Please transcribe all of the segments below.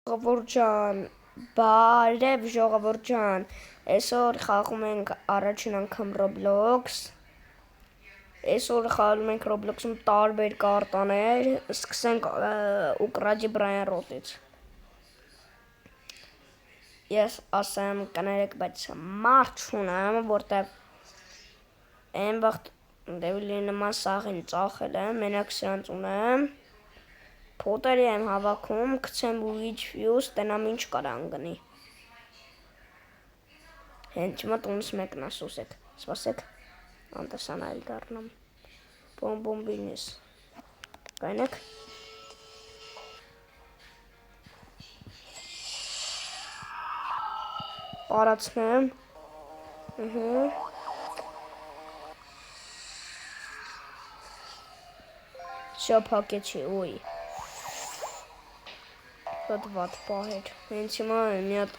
Ժողովուրդ ջան, բարև ժողովուրդ ջան, այսօր խաղում ենք առաջին անգամ Roblox, այսօր խաղում ենք Roblox-ում տարբեր կարտաներ, սկսենք Ուկրադի Բրայան Ես ասեմ կներեք, բայց մարդ չունեմ, որտև այն վաղտ դևիլի նման սաղին ծախել եմ, մենակ սրանց ունեմ, փոտերի եմ հավաքում, կցեմ Witch Fuse, տենամ ինչ կարան գնի։ Հենց հիմա տունս մեկն ասուսեք, սպասեք, անտեսանայել դառնամ, բոմբինիս, կայնեք։ Պարացնեմ, Շա փակեցի, ուй, շատ վատ պահեր, հենց հիմա մի հատ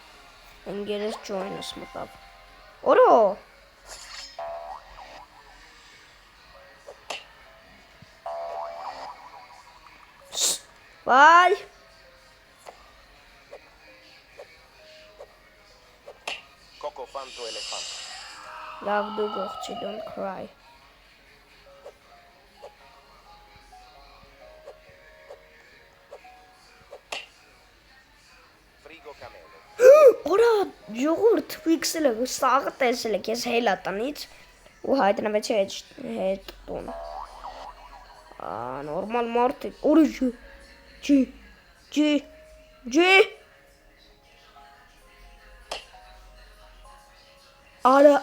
ընգերես join-ս մտավ, օրո, վայ, լավ դու գողջի, don't cry, Օրա, ժողովուրդ, ֆիքսել եք, սաղը տեսել եք, ես հելա տնից ու հայտնվեցի հետ տուն։ Նորմալ մարդ եք, օրը ջի, արա,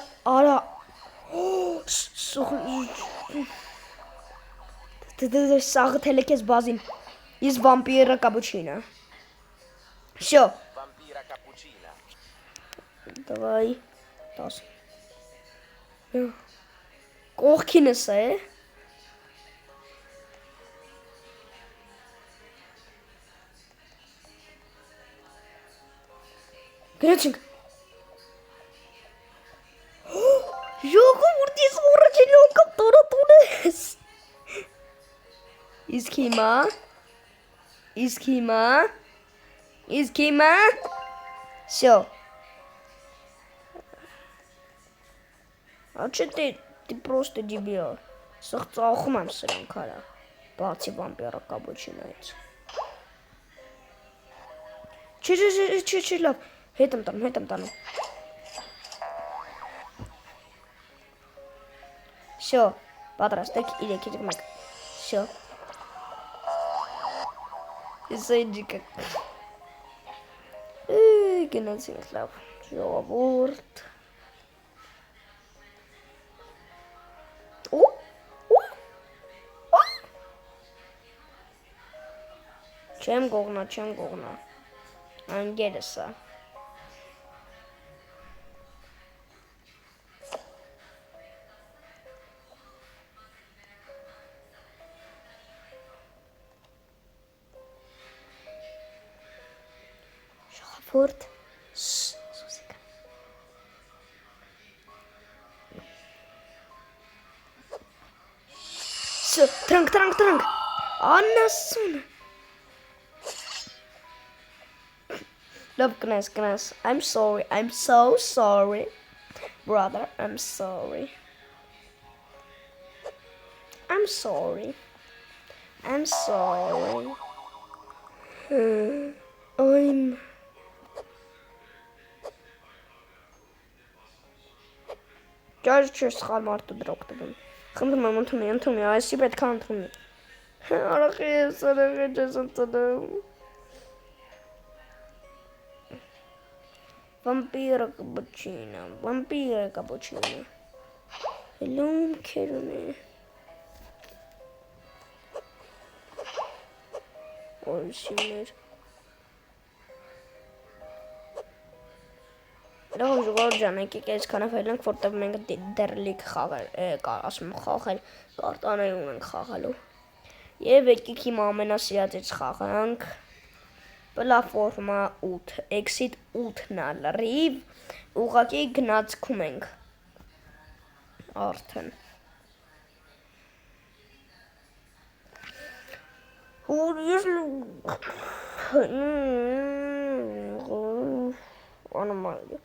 սաղը թել եք ես բազին, ես վամպիրը կապուչինը, շո, Давай, 10. Կողքինս է։ Գրեցինք։ Ժողովուրդ ես առաջին անգամ տորատուն ես։ Իսկ հիմա, Շո։ А че ты просто дебил? Ծախում եմ սրանք արա, բացի վամպիրա կապուչինոից։ Չէ, լավ, հետ եմ տանում։ Շո, պատրաստ եք, 3-1, շո։ Եսա իջիկը։ Գնացինք լավ, ժողովուրդ։ Չեմ գողնա, անգերս է։ Ժողովուրդ, սուսիկա։ Տրանք, անասուն։ Love, goodness. I'm so sorry. Brother, I'm sorry. Ճար սխալ մարդու դրոք տվում։ Խնդրում եմ ընդունի, այսի պետք է ընդունի։ Արախի ես ընդունում։ Vampira cappuccino. Hello, Kerone. Or similar. Լավ ժողովուրդ ջան, եկեք այսքանը ֆայլենք, որտեղ մենք դեռլիկ խաղել կարտաներ ունենք խաղալու։ Եվ եկեք հիմա ամենասիրածից խաղանք Պլատֆորմա 8, Exit 8-ն է լրիվ, ուղղակի գնացքում ենք արդեն։ Yes. անոմալիա։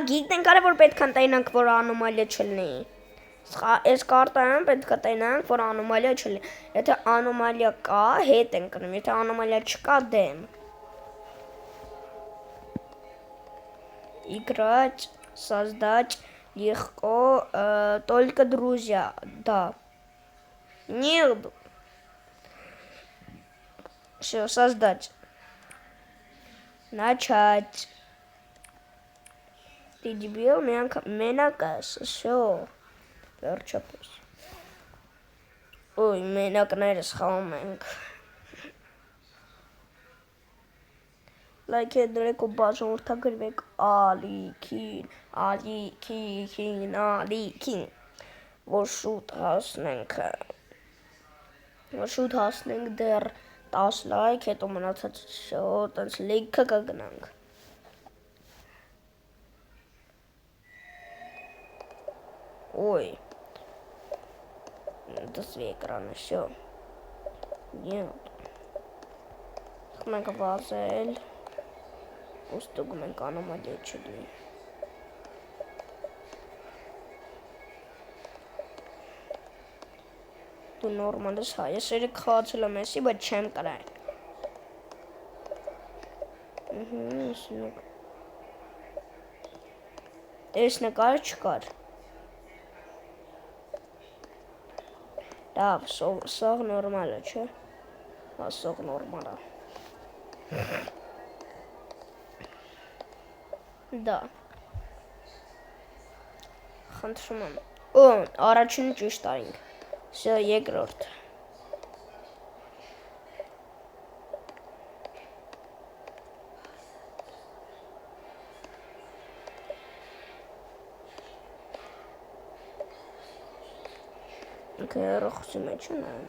Գիտենք կարը որ պետք է տենանք, որ անոմալիա չլինի։ Այս կարտայում պետք է տենանք, որ անոմալիա չլինի։ Եթե անոմալիա կա, հետ ենք կնում, եթե անոմալիա չկա, դեմ։ Играть, создать легко, только друзья, да. Нет. Все, создать. Начать. Ты дебил, меня все. Վերջապես։ Ոյ, մենակներս խաղում ենք։ Լայք դրեք ու բաժանորդագրվեք ալիքին, որ շուտ հասնենք դեռ 10 լայք, հետո մնացած տենց լինքը կգնանք։ Ոյ։ Դասվի էկրանը, շո։ Нет. Մենք վազել։ Ուստուգում ենք անոմալիա չլինի։ Դու նորմալ ես, հա, ես երեք խաղացել եմ էսի, բայց չեմ կրայ։ Ես նկար չկար։ Լավ, սող նորմալ է, չէ։ Հա, սող նորմալ է։ Դա։ Խնդրում եմ։ Առաջինը ճիշտ արինք։ Սա երկրորդ։ Հեռախոսի մեջ ունեմ։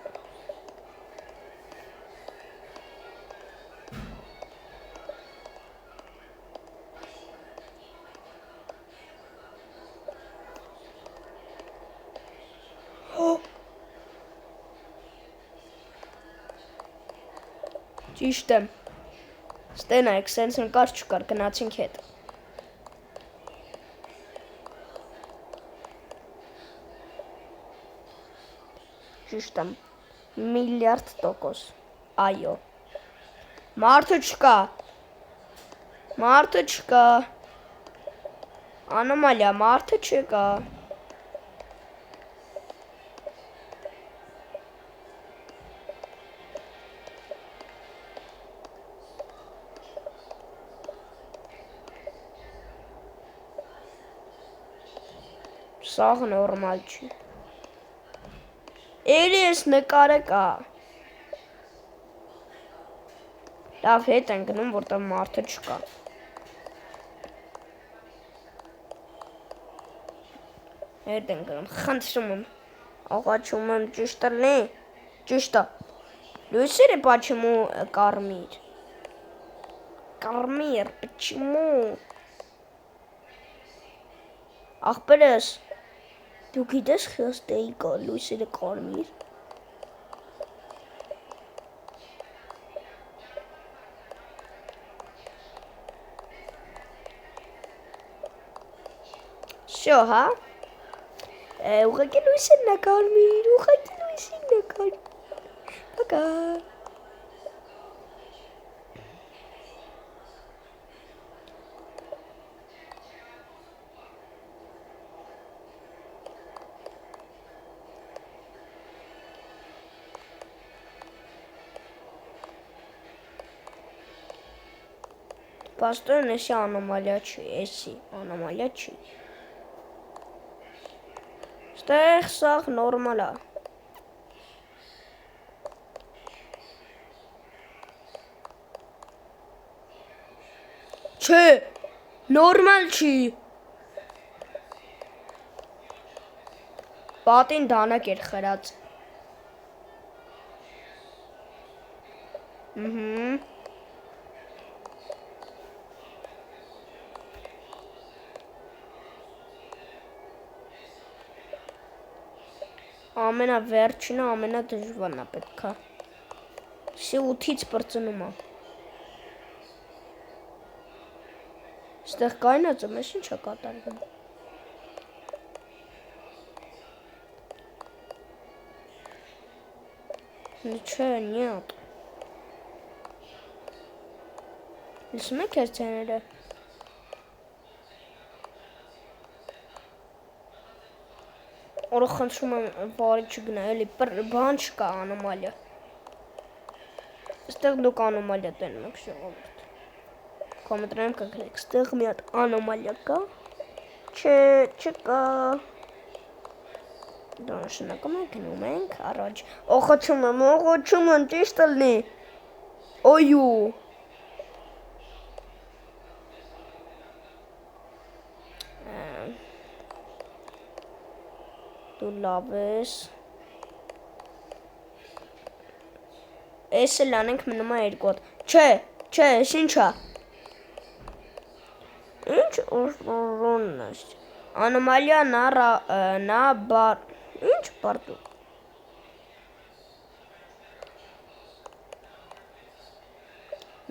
Ճիշտ եմ։ Ստենայք, սենց նկար չկար, գնացինք հետ։ Ճիշտ եմ, միլիարդ տոկոս, այո, մարդը չկա, անոմալիա, մարդը չկա, սաղ նորմալ չի, էլի ես նկարը կա, լավ հետ են գնում, որտեղ մարդը չկա, հետ են գնում, խնդրում եմ, աղաչում եմ ճիշտ լինի, ճիշտը, լույսերը почему կարմիր, почему, աղբերս, դու գիտես խստեի կա լույսերը կարմիր, շո, հա, ուղղակի լույսերն է կարմիր, պակա, Պաստորեն էսի անոմալիա չի, էսի անոմալիա չի։ Ստեղ սաղ նորմալ է։ Չէ, նորմալ չի։ Պատին դանակ էր խրած։ Ամենավերջինը ամենադժվարն է պետքա։ Սի 8-ից պրծնում է։ Ստեղ կայնածը մեզ ինչ է կատարվում։ Չէ, նյատ։ Լսում եք այս ձեները։ Օրը խնդրում եմ վարի չգնա, էլի բան չկա անոմալիա։ Ստեղ դուք անոմալիա տենում եք ժողովուրդ։ Կոմենտներում կգրեք, ստեղ մի հատ անոմալիա կա։ Չէ, չկա։ Դա նշանակում է գնում ենք առաջ։ Օղոչում եմ, ճիշտ լինի։ Օյու։ Դու լավ ես։ Էսը լանենք մնում է երկու հատ։ Չէ, ինչա։ Ինչ օրոնն է։ Անոմալիա նա բար։ Ինչ բարտու։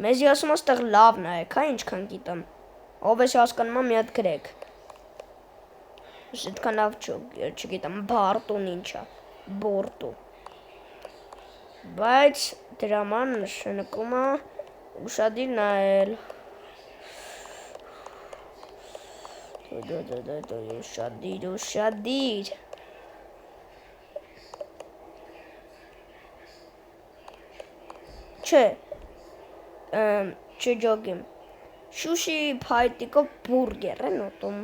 Մեզի ասում աստեղ լավն է, հա ինչքան գիտեմ։ Ով ես հասկանում եմ մի հատ գրեք։ Այդքան լավ չգիտեմ, բարտուն ինչա, բորտու։ Բայց դրա ման նշանակում է ուշադիր նայել։ Ուշադիր։ Չէ, չջոգիմ։ Շուշի փայտիկով բուրգեր են ուտում։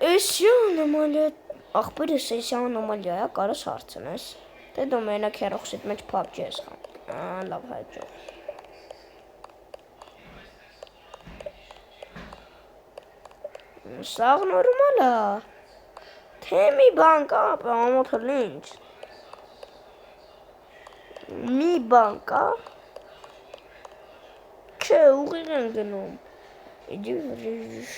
Էսի անոմալիա, աղբերս էսի անոմալիա է, կարս հարցնես։ Դե դու մենակ հեռախոսիդ մեջ PUBG ես խաղում, լավ հաճո։ Սաղ նորմալ է, թե մի բան կա, ամոթը լինչ։ Մի բան կա, չէ, ուղիղ են գնում, իդի վրիժ։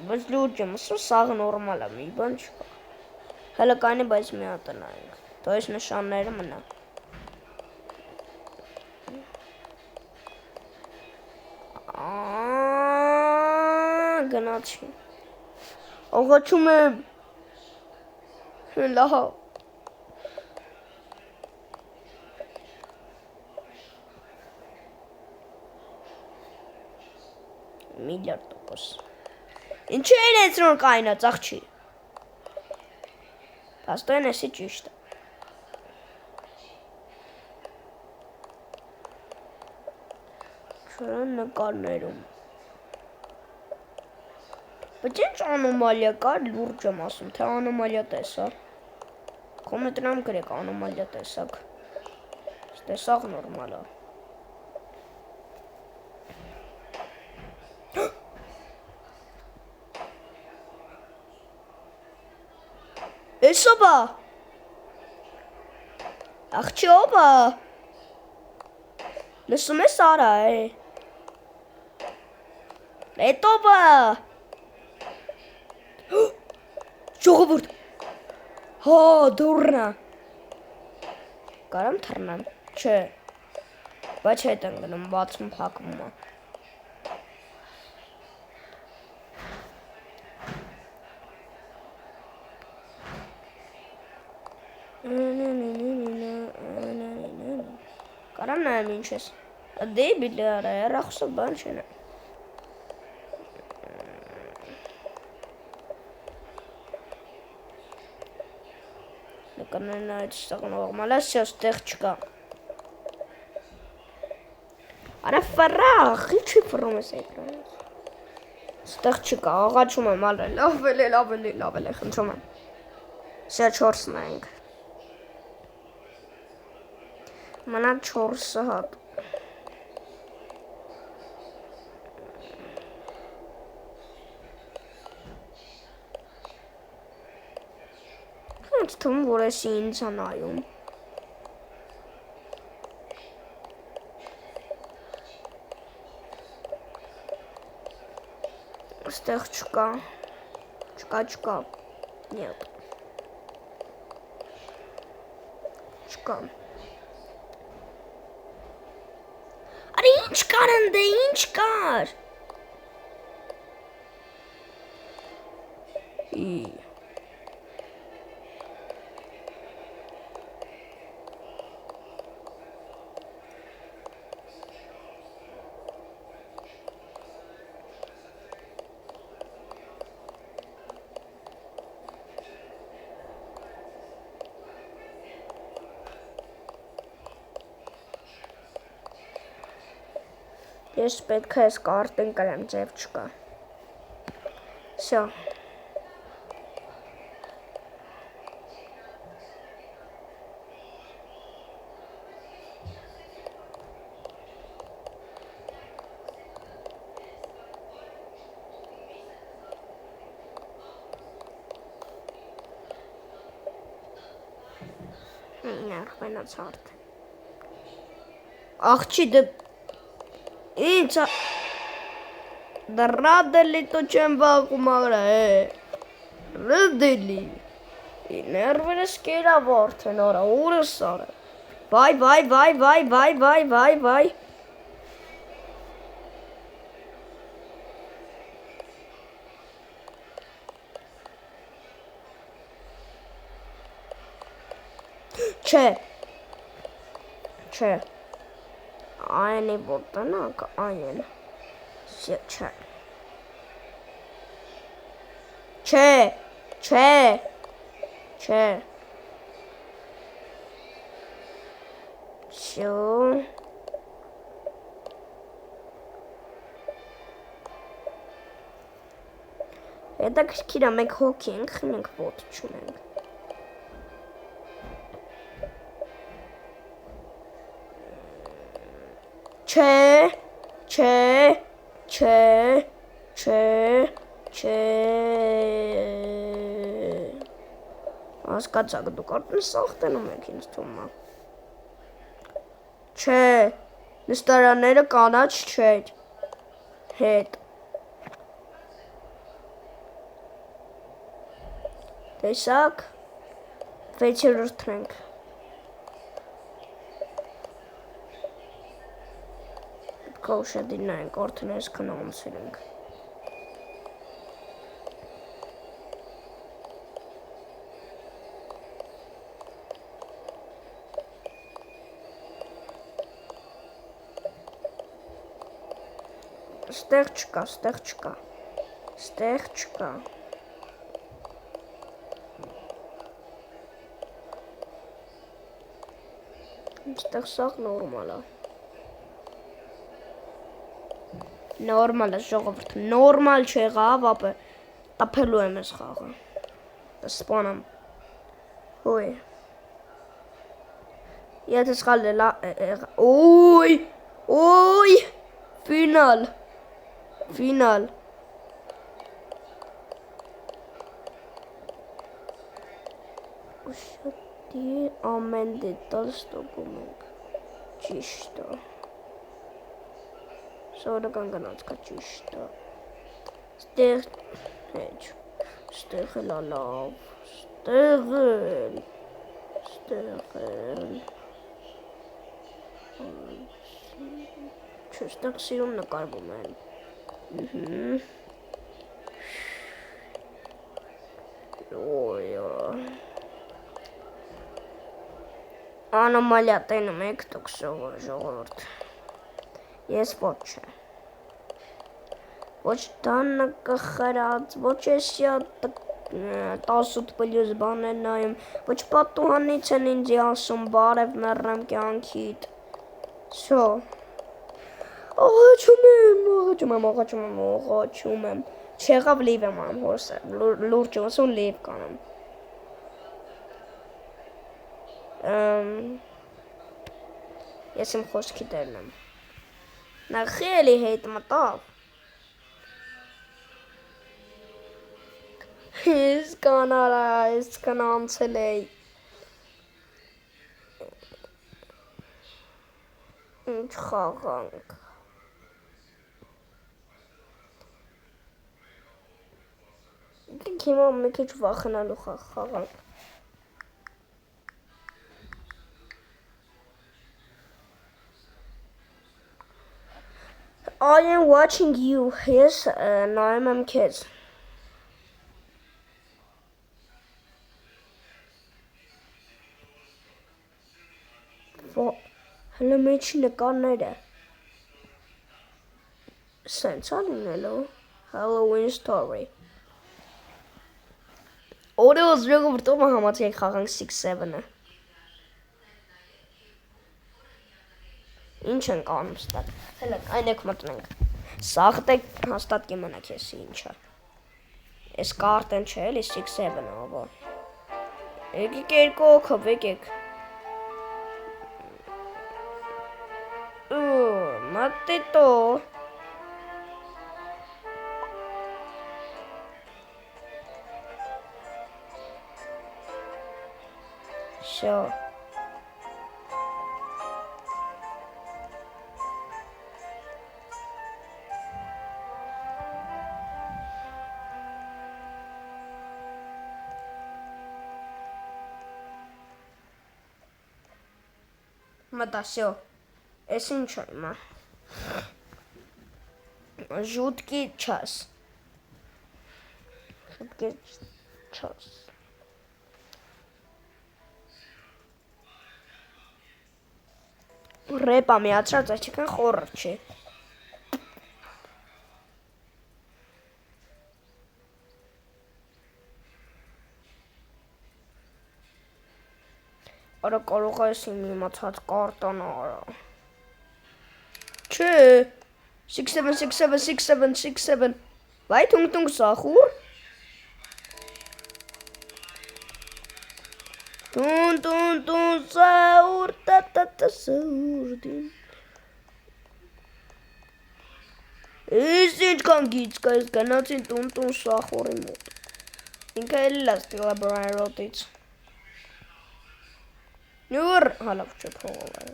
Բայց լուրջ եմ ասում, սաղ նորմալ է, մի բան չկա։ Հələ կայնի, բայց մի հատ նայենք, դու այս նշանները մնա։ Գնացի։ Ողոչում եմ։ Լավ։ Միլիարդ տոկոս։ Ինչ էր այս նոր կայնած աղջի։ Պաստոյն էսի ճիշտ է։ Չորան նկարներում։ Բայց ինչ անոմալիա կա, լուրջ եմ ասում, թե անոմալիա տեսա։ Կոմենտներում գրեք անոմալիա տեսակ։ Տեսակ նորմալ է։ Էս ով է։ Աղջի ով է։ Լսում ես արա է։ Էդ ով է։ Ժողովուրդ։ Հա, դուրնա։ Կարամ թռնեմ։ Չէ։ Բայց հետ են գնում, բացում փակվում է։ Կարամ նայեմ ինչ ես։ Դե բիլիար է, հեռախոսը բան չեն է։ Նկարներն այդ ստեղ նորմալ է, ստեղ չկա։ Արա ֆարախ, ինչի ֆռում ես էկրանից։ Ստեղ չկա, աղաչում եմ, ալը, լավ էլի, խնդրում եմ։ Սա 4-ն ենք։ Մնա 4 հատ։ Հենց թվում, որ էսի ինձ է նայում։ Ստեղ չկա։ Չկա։ Нет։ Չկա։ Արի ինչ կար ընդ ինչ կար։ Ես պետք է այս կարտին կրեմ, ձև չկա։ Всё։ Մենաց հարթ։ Աղջի դե Ինչ դրադելի տո չեմ վաղում աղրա Ռդելի Ներվերս կերա վարդեն արա ուրս արա Վայ Չէ Այնի որտնակ, այն Չէ Всё Հետաքրքիր է մենք հոգի ենք, մենք ոտ չունենք Չէ Հասկացաք դուք արդեն սաղթենում եք ինձ թվում Չէ նստարանները կանաչ չէր հետ Տեսակ 6-րդն ենք Կոշադին նայենք արդեն այս կնանցել ենք Ստեղ չկա Ստեղ սաղ նորմալ է Նորմալ է ժողովուրդ, նորմալ չեղավ, ապը տապելու եմ ես խաղը Սպանամ Հույ Եթե սխալ է Ոյ Ֆինալ Ուշատի ամեն դետալ ստոպում ենք Ճիշտ է Սովորական գնացքա ճիշտ է Ստեղ Ստեղ էլ լավ Ստեղ էլ Չէ, ստեղ սիրում նկարվում են Անոմալիա տենում եք դուք ժողովուրդ Ես ոչ չէ Ոչ տանը կխրած, ոչ էսյա 18 պլյուս բաներ նայում Ոչ պատուհանից են ինձի ասում բարև մեռնեմ կյանքիդ Սո Աղաչում եմ Չեղավ լիվ եմ անում հոսը Լուրջ եմ ասում լիվ կանեմ Ես իմ խոսքի դերն եմ Նա խելի հետ մտավ Իսկան արա, իսկան անցել էի Ինչ խաղանք Հիմա մի քիչ վախենալու խաղանք I am watching you. Yes, նայում եմ քեզ։ Հələ մեջի նկարները։ Սենց ա լինելու։ Halloween story։ Օրեոս ժողովուրդը համացեք խաղանք 6-7-ը։ Ինչ ենք անում ստատ։ Հələ այնեք մտնենք։ Սաղտեք հաստատ կիմանաք ես ինչը։ Այս կարտեն չէ, էլի 6-7-ը, ովո։ Եկեք երկու օքով, եկեք։ Մատիտո։ Շո։ Մտա, շո։ Էս ինչ է իմա։ Ժուտկի չաս։ Ժուտկի չաս։ Ռեպա միացրած, այսինքն խորը չի։ Արա կարող ես իմ իմացած կարտան արա։ Չէ, 6-7 Վայ թունգ սախուր։ Տուն սախուր տա սուրդին։ Ես ինչքան գից կա, ես գնացին տուն սախուրի մոտ։ Ինքը էլ լաստիլա բրան ռոտից։ Նյուր, հալավ չէ փողով է։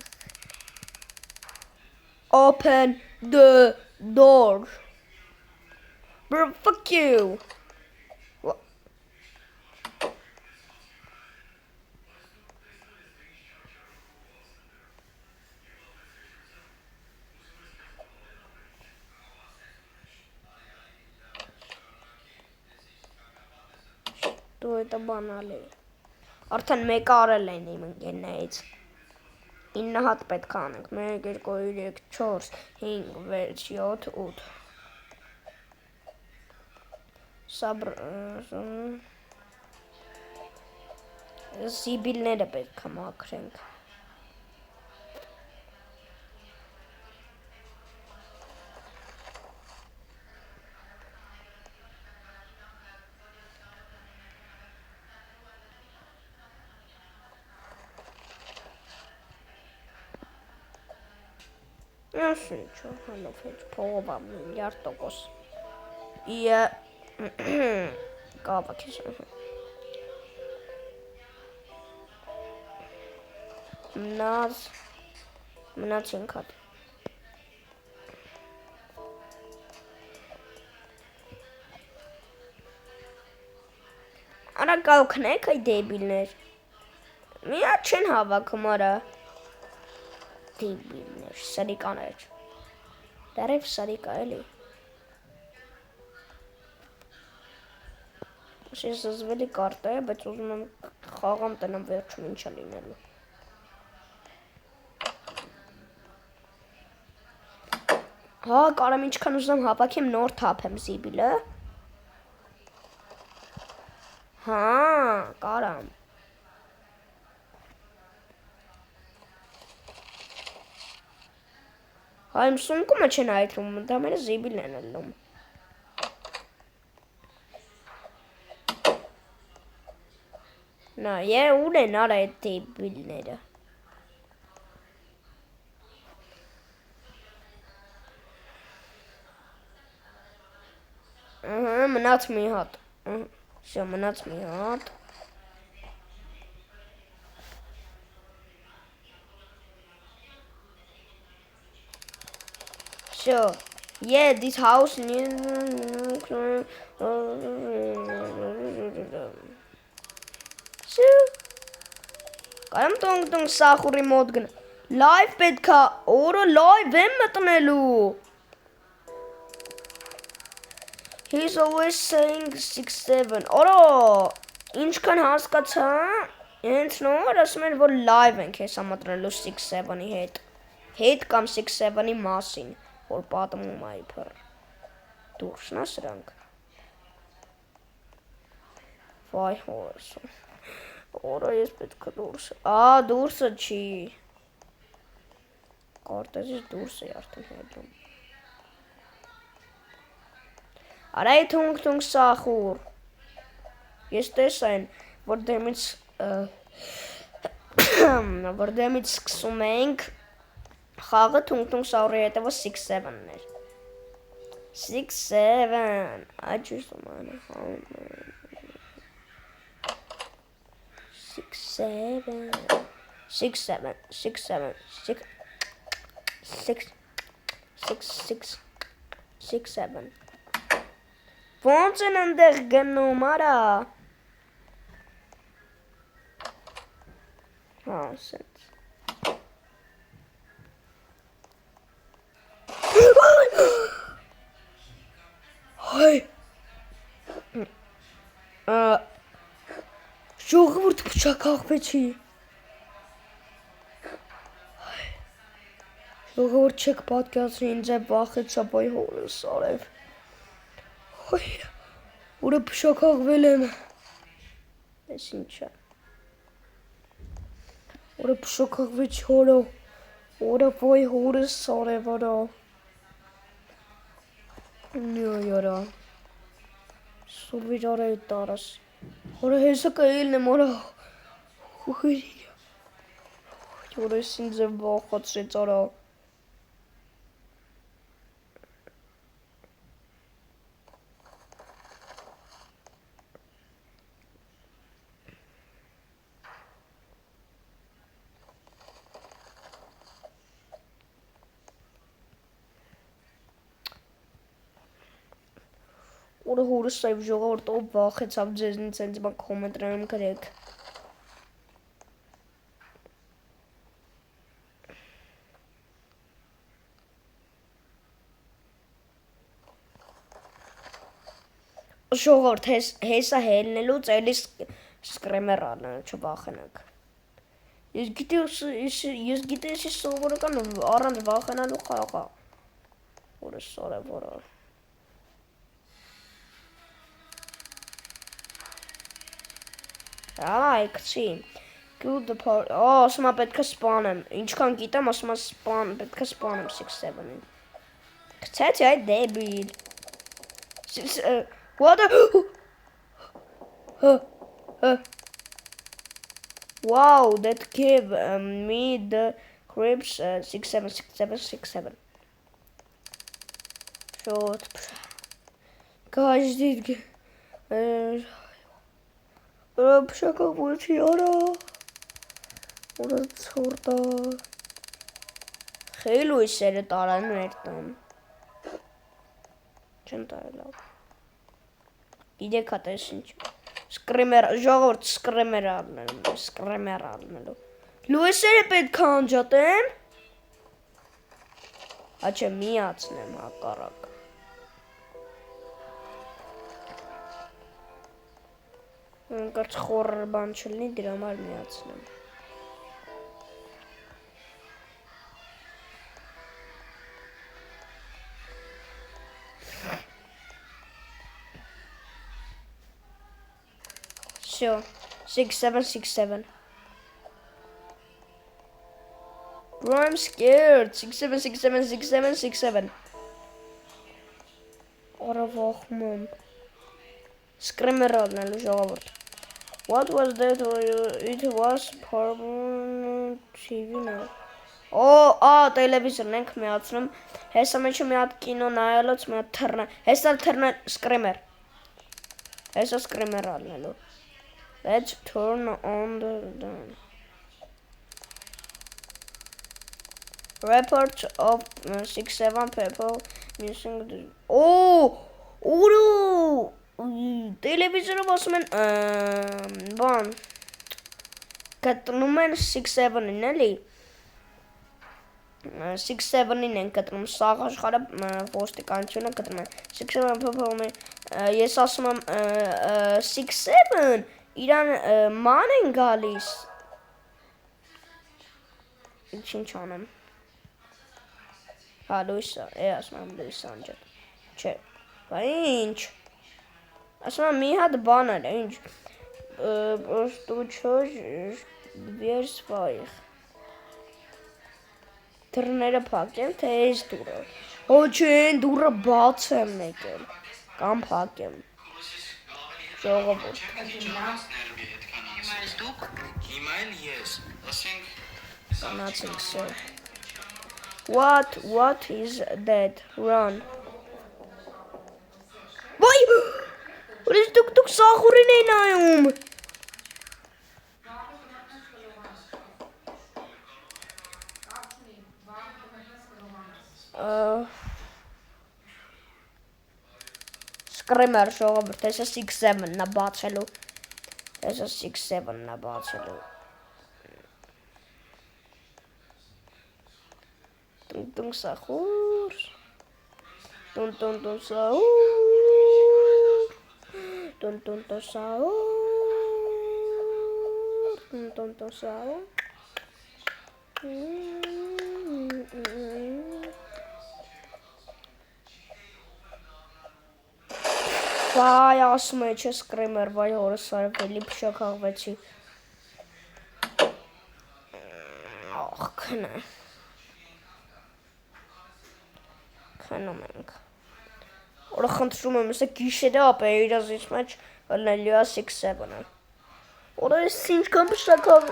Open the door. Bro, fuck you. Դու это բանալ է։ Արդեն մեկ արել են իմ ընկերներից։ 9 հատ պետք է անենք։ 1 2 3 4 5 6 7 8 Սաբր Սիբիլները պետք է մաքրենք։ Ես ինչո, հալով հետ փողով ամ միլիարդ տոկոս։ Իա կապա քեզ։ Մնաց 5 հատ։ Արա կալքնեք այ դեբիլներ։ Միա չեն հավաքում արա։ Դեբիլներ, սարիկաներ։ Դարև սարիկա էլի։ Ես զզվելի կարտա է, բայց ուզում եմ խաղամ տնամ վերջում ինչա լինելու։ Հա, կարամ ինչքան ուզում հավաքեմ նոր թափեմ զիբիլը։ Հա, կարամ։ Հա, իմ սունկումը չեն այդրում, դա մերը զիբիլն են ելնում։ Նա, ուր են արա այդ դեբիլները։ Մնաց մի հատ։ Շո, մնաց մի հատ։ Շո, this house needs Կարամ տոնգ սախուրի մոտ գնա։ Լայվ պետք է, օրը լայվ եմ մտնելու։ He's always saying 6-7. Օրո, ինչքան հասկացա, հենց նոր ասում են, որ live ենք հեսա մտրելու 6-7-ի հետ կամ 6-7-ի մասին, որ պատմում է իբր։ Դուրսն է սրանք։ Վայ հորս։ Օրո, ես պետք է դուրս։ Դուրսը չի։ Կարտեզից դուրս է արդեն հետում։ Արայ թունք սախուր։ Ես տեսա են, որ դեմից սկսում ենք խաղը թունք սախուրի հետևը 6-7-ն էր։ 6-7, աճուսում անը, 6-7 Ոնց են ընդեղ գնում, արա։ Սենց։ Հայ։ Ժողովուրդ փչակախվեցի։ Ժողովուրդ չեք պատկերացրի ինձ է վախեցա բայ հորս արև։ Ուրը փշակաղվել եմ։ Ես ինչ է։ Ուրը փշակաղվեց հորո։ Ուրը ոյ հորս սարև արա։ Նյոյարա։ Սուրվիր արա է տարաս։ Հորը հեսը կայելն եմ արա։ Ուրը ես ինձ է վախացրեց արա։ Ուրը հորս այվ ժողովուրդ ով վախեցավ ձեզնից հենց բան կոմենտներում գրեք։ Ժողովուրդ հեսա հելնելուց էլի սկրեմեր առնելու չվախենաք։ Ես գիտես ես սովորական առանց վախենալու խաղա։ Ուրս սարև որա։ Այքցի, good the part, ասում է պետք է սպանեմ, ինչքան գիտեմ, ասում է պետք է սպանեմ 6-7-ին, կցեցի այդ դեբիլ, what wow, that gave me the creeps 6-7, short, guys, did Փշակաղվեցի արա, ուրը ծորդա, խելույսերը տարան ներտան, չեն տարելավ, իդեք հատես ինչ, ժողորդ սկրեմեր առնելու, լույսերը պետք անջատեմ, աչե միացնեմ հակարակ, Կաց խորր բան չլնի, դրա համար միացնեմ։ Всё, 6-7. Bro, I'm scared. 6-7. Ora վախում Screamer առնելու ժողովուրդ։ What was that? It was Paramount TV now. Տելևիզորն ենք միացնում։ Հեսա մեջը մի հատ կինո նայելուց մի հատ թռնա։ Հեսա թռնա Screamer։ Հեսա Screamer առնելու։ Let's turn on the report of 6-7 people missing the Ուրու Տելևիզորով ասում են բան կտրնում են 6-7-ին էլի 6-7-ին են կտրում սաղ աշխարհը ոստիկանությունը կտրում են 6-7 Ես ասում եմ 6-7 իրան ման են գալիս։ Ինչ անեմ։ Հա լույսը, ասում եմ լույս անջատ։ Չէ, բա ինչ։ Ասում եմ մի հատ բան էր, ինչ։ Դվեր սվայիղ։ Դռները փակեմ, թե այս դուրը։ Հո չէ, այն դուրը բաց եմ եկել։ Կամ փակեմ։ Ժողովուրդ։ Հիմա էլ ես, ասենք Կանացինք սեր։ What is that? Run. Վայ! Ուրիշ դուք սախուրին են նայում։ Screamer ժողովուրդ, տեսա 6-7-ն է բացելու։ Տեսա 6-7-ն է բացելու։ Տուն սախուր։ Տուն սախուր։ Տուն սախուր։ Տուն սախուր։ Վայ, ասում է, չէ սկրիմեր, վայ հորս արևելի փշակաղվեցի։ Ախ, քնը։ Քնում ենք։ Որը խնդրում եմ, եսը գիշերը ապե իրազից մեջ հլնելու է 6-7-ը։ Որը ես ինչքան փշակաղ։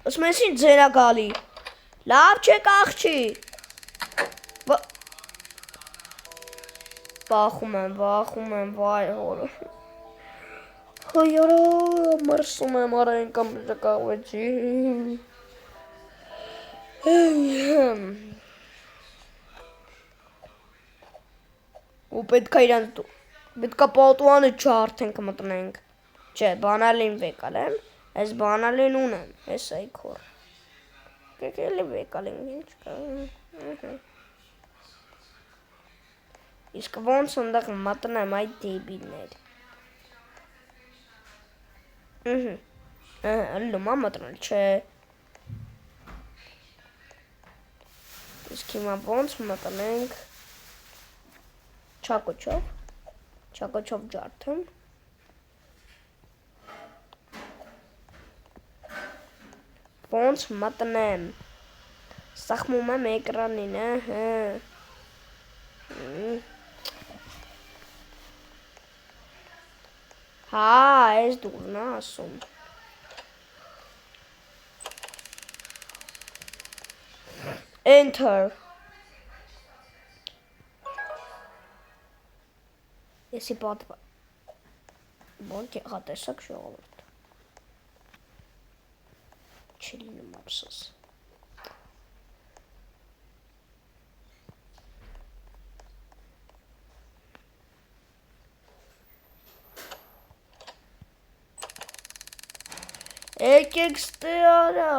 Ասում ես ինչ ձերա գալի։ Լավ չեք աղջի։ Վախում եմ, վայ հորը։ Հայարա, մրսում եմ արային կամ փշակաղվեցի։ Ու պետքա իրան պետքա պատուանը չարթենք մտնենք։ Չէ, բանալին վեկալ եմ, ես բանալին ունեմ, ես այքոր։ Կեկելի վեկալին ինչ կա։ Իսկ ոնց ընդեղ մտնեմ այդ դեբիլներ։ Լումա մտնել, չէ։ Իսկ հիմա ոնց մտնենք։ Չակոչով ջարդեմ։ Ոնց մտնեմ։ Սախմում եմ էկրանին, Հա, այս դուրն է ասում։ Enter։ Եսի պատվա։ Բոն կեղատեսակ ժողովուրդ։ Չի լինում ապսոս։ Եկեք ստե արա։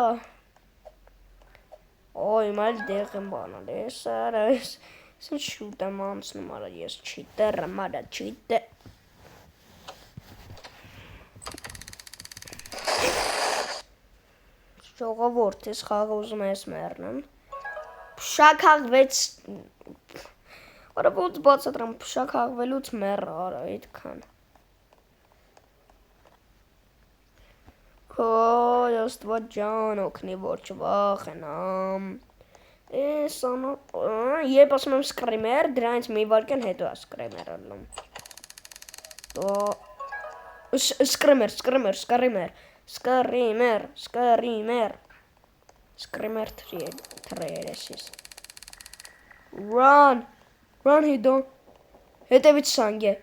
Ոյ, մայլ դեղ եմ բանալ, ես արա, ես շուտ եմ անցնում արա, ես չիտեր եմ արա, չիտեր։ Ժողովուրդ, ես խաղը ուզում ես մեռնեմ։ Փշակաղվեց, արա ոնց բացատրեմ, փշակաղվելուց մեռ արա, այդքան։ Ոյ, աստված ջան, օգնի, որ չվախենամ։ Երբ ասում եմ սկրիմեր, դրանից մի վարկյան հետո է սկրիմերը լում։ Սկրիմեր թրերեսիս։ Run հիդո, հետևից սանգ է։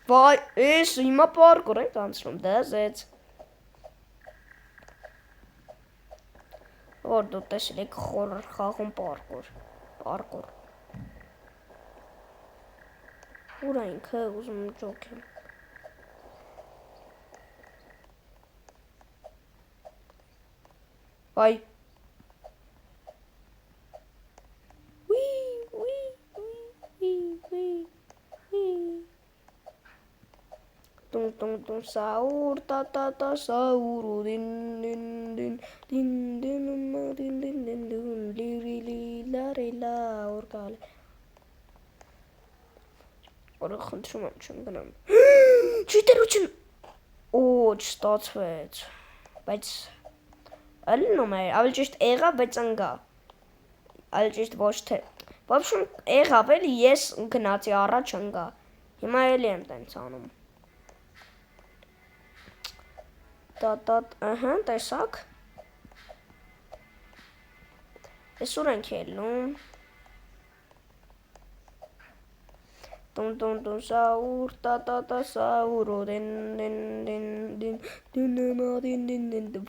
Վայ, ես հիմա պարկոր ենք անցնում, դեզեց։ Որ դու տեսել եք խոր խաղում պարկոր։ Ուր է ինքը ուզում եմ ջոքեմ։ Վայ։ տուն սաուր տա սաուր ու դին լիրիլի լարելա օրկալ Որը խնդրում եմ չեմ գնամ Չիտերություն Օ չստացվեց Բայց Ալնում է ավելի ճիշտ եղավ բայց ընկա Ավելի ճիշտ ոչ թե Ոբշում եղավ էլի ես գնացի առաջ ընկա Հիմա էլի եմ տենց անում տեսակ Ես ուր ենք ելնում Տուն սաուր տա սաուր ու դին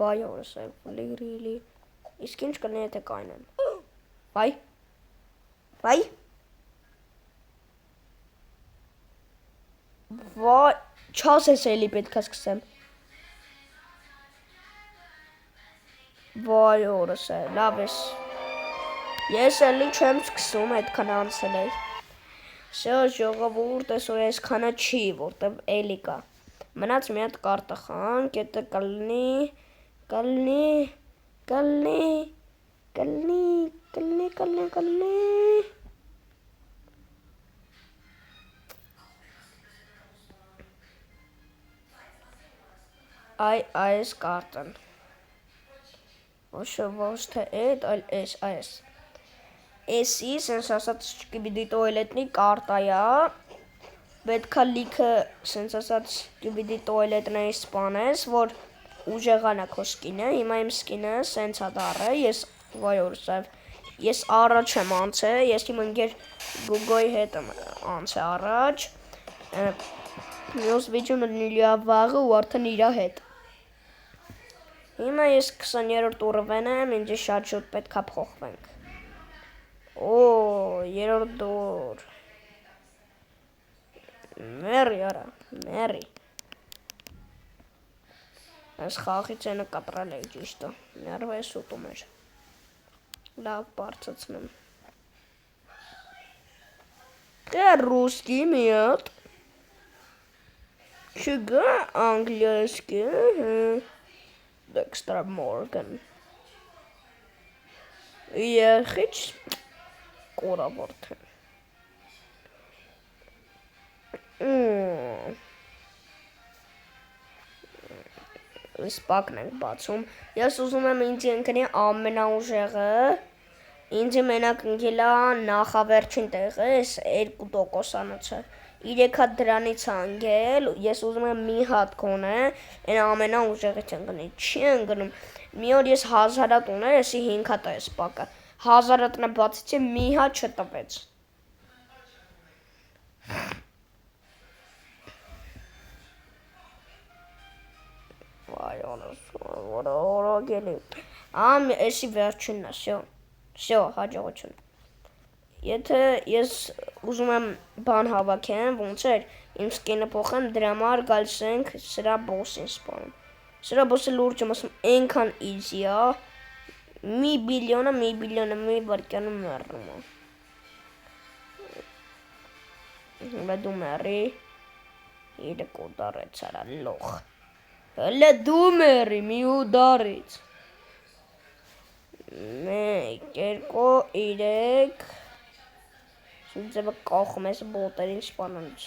Վայ օրս է լիրիլի Իսկ ինչ կլինի եթե կայնեմ Վայ չասես էլի պետք է սկսեմ Վայ օրս է, լավ ես Ես էլի չեմ սկսում, այդքան անցել է Շո ժողովուրդ այսօր այսքանը չի, որտև էլի կա Մնաց մի հատ կարտը խանք, եթե կլնի Այս կարտն Ոչ թե էդ, այլ այս Էսի, սենց ասած չկիբիդի տոյլետնի կարտայա Պետքա լիքը, սենց ասած կիբիդի տոյլետների սպանես, որ ուժեղանա քո սկինը Հիմա իմ սկինը սենց ա դարը, ես վայ օրսավ Ես առաջ եմ անցել, ես իմ ընկեր Գուգոյի հետ եմ անցել առաջ Մյուս վիճունը նիլիա վաղը ու արդեն իրա հետ Հիմա ես 20-րդ ուռվեն եմ, ինձի շատ շուտ պետքա փոխվենք Օ, երորդ դոր Մերի արա, մերի Այս խաղից ենը կապրալ էի ճիշտը Ներվը ես ուտում էր Լավ բարձացնեմ Կա ռուսկի միատ Չգա անգլիասկի Dexter Morgan Եղիչ կորավորդ Սպակն ենք բացում Ես ուզում եմ ինձ ընկնի ամենաուժեղը Ինձի մենակ ընկելա նախավերջին տեղը Ես 2% անացը 3 հատ դրանից անգել Ես ուզում եմ մի հատ կոնե Են ամենաուժեղից ընկնի Չի ընկնում Մի օր ես 1000 հատ ուներ Եսի 5 հատ է սպակը 1000 հատնը բացիցի մի հատ չտվեց Վայ օրոգելի Եսի վերջինն է Շո հաջողություն Եթե ես ուզում եմ բան հավաքեմ, ոնց էր, իմ սկինը փոխեմ, դրա համար գալիս ենք սրա բոսին սպանում Սրա բոսը լուրջը մասում ենքան իզի է, մի բիլիոնը մի վարկյանում մերնում է Հլը դու մերի, իրը կուդարեց արա լող Հլը դու մերի, մի ուդարից 1, 2, 3 Ձևը կախում ես բոտերին սպանանց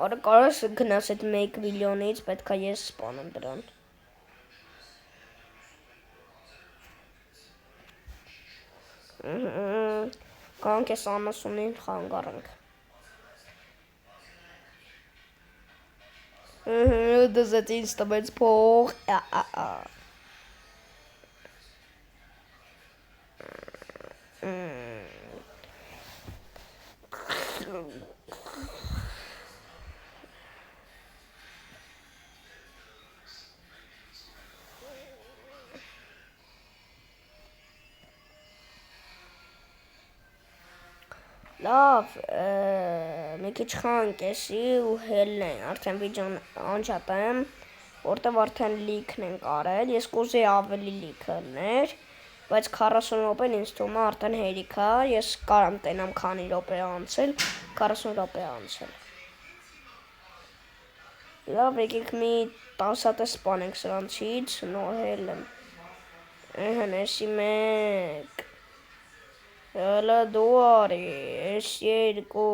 Արա կարաս գնաս այդ 1 միլիոնից, պետքա ես սպանեմ դրան Կանք ես 90-ին խանգարենք Դες էտ ինձ տվեց փող Լավ, մի քիչ խանք էսի ու հելնեն, արդեն վիդեոն անջատեմ, որտև արդեն լիքն ենք արել, ես կուզեի ավելի լիքը լներ, բայց 40 րոպեն ինձ թվում է արդեն հերիք է, ես կարամ տենամ քանի րոպե անցել, 40 րոպե անցել։ Լավ, եկեք մի 10 հատ սպանենք սրանցից, նորհել եմ։ Էսի մեկ։ Հələ դու արի, էսի երկու։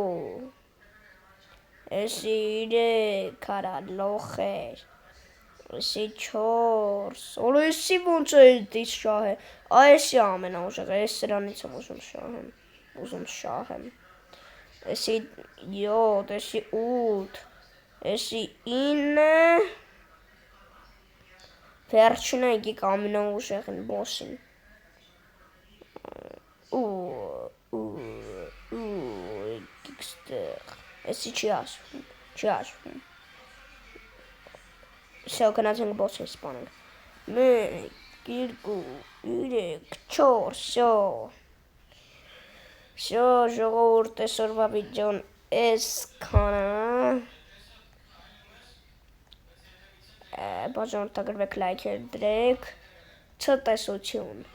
Էսի 3 արա լոխեր։ Էսի 4։ Օլո էսի ոնց է դից շահը։ Էսի ամենաուժեղը, ես սրանից եմ ուզում շահեմ։ Էսի 7, էսի 8, էսի 9։ Վերջինը եկեք ամենաուժեղին բոսին։ Եկեք ստեղ։ Էսի չի ասվում։ Սա գնացենք բոսին սպանենք։ 1, 2, 3, 4, Всё, ժողովուրդ, այսօրվա վիդեոն այսքանը։ Բաժանորդագրվեք, լայքեր դրեք, ցտեսություն։